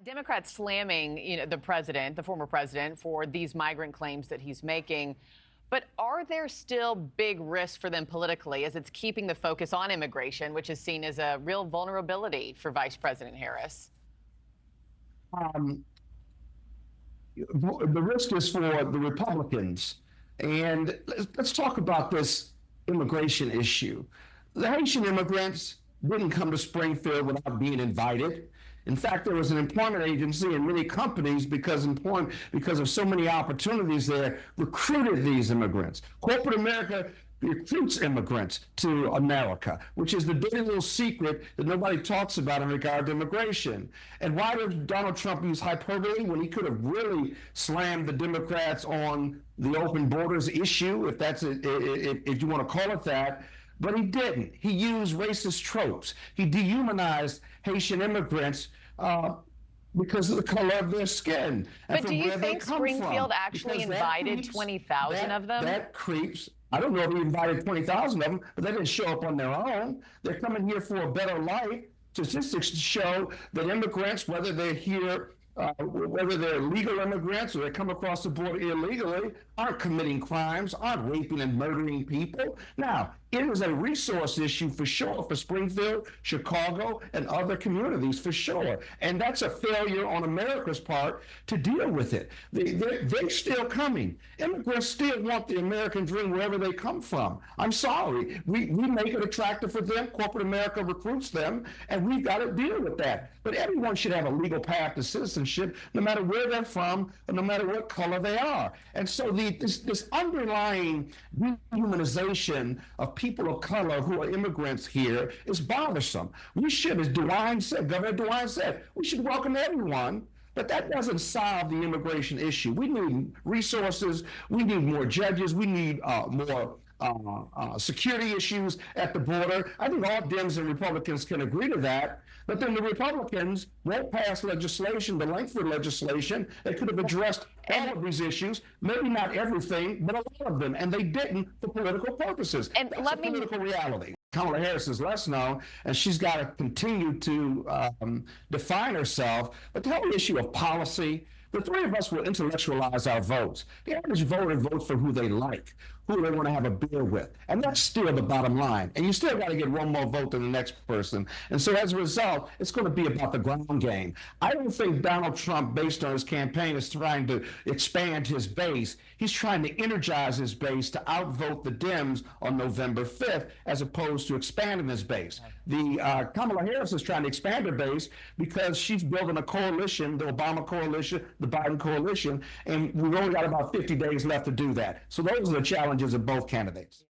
Democrats slamming, the president, the former president, for these migrant claims that he's making. But are there still big risks for them politically as it's keeping the focus on immigration, which is seen as a real vulnerability for Vice President Harris? The risk is for the Republicans. And let's talk about this immigration issue. The Haitian immigrants didn't come to Springfield without being invited. In fact, there was an employment agency and many companies, because of so many opportunities there, recruited these immigrants. Corporate America recruits immigrants to America, which is the dirty little secret that nobody talks about in regard to immigration. And why did Donald Trump use hyperbole when he could have really slammed the Democrats on the open borders issue, if you want to call it that? But he didn't. He used racist tropes. He dehumanized Haitian immigrants because of the color of their skin. But do you think Springfield actually invited 20,000 of them? That creeps. I don't know if he invited 20,000 of them, but they didn't show up on their own. They're coming here for a better life. Statistics show that immigrants, whether they're here, whether they're legal immigrants or they come across the border illegally, aren't committing crimes, aren't raping and murdering people. Now, it is a resource issue for sure for Springfield, Chicago, and other communities for sure. And that's a failure on America's part to deal with it. They're still coming. Immigrants still want the American dream wherever they come from. I'm sorry. We make it attractive for them. Corporate America recruits them, and we've got to deal with that. But everyone should have a legal path to citizenship, no matter where they're from, and no matter what color they are. And so this underlying dehumanization of people of color who are immigrants here is bothersome. We should, as Governor DeWine said, we should welcome everyone, but that doesn't solve the immigration issue. We need resources, we need more judges, we need more security issues at the border. I think all Dems and Republicans can agree to that. But then the Republicans won't pass legislation, the Langford legislation, that could have addressed all of these issues, maybe not everything, but a lot of them, and they didn't for political purposes. And that's a political reality. Kamala Harris is less known, and she's got to continue to define herself. But the whole issue of policy, the three of us will intellectualize our votes. The average voter votes for who they like, who they want to have a beer with. And that's still the bottom line. And you still got to get one more vote than the next person. And so as a result, it's going to be about the ground game. I don't think Donald Trump, based on his campaign, is trying to expand his base. He's trying to energize his base to outvote the Dems on November 5th, as opposed to expanding his base. Kamala Harris is trying to expand her base because she's building a coalition, the Obama coalition, the Biden coalition, and we've only got about 50 days left to do that. So those are the challenges of both candidates.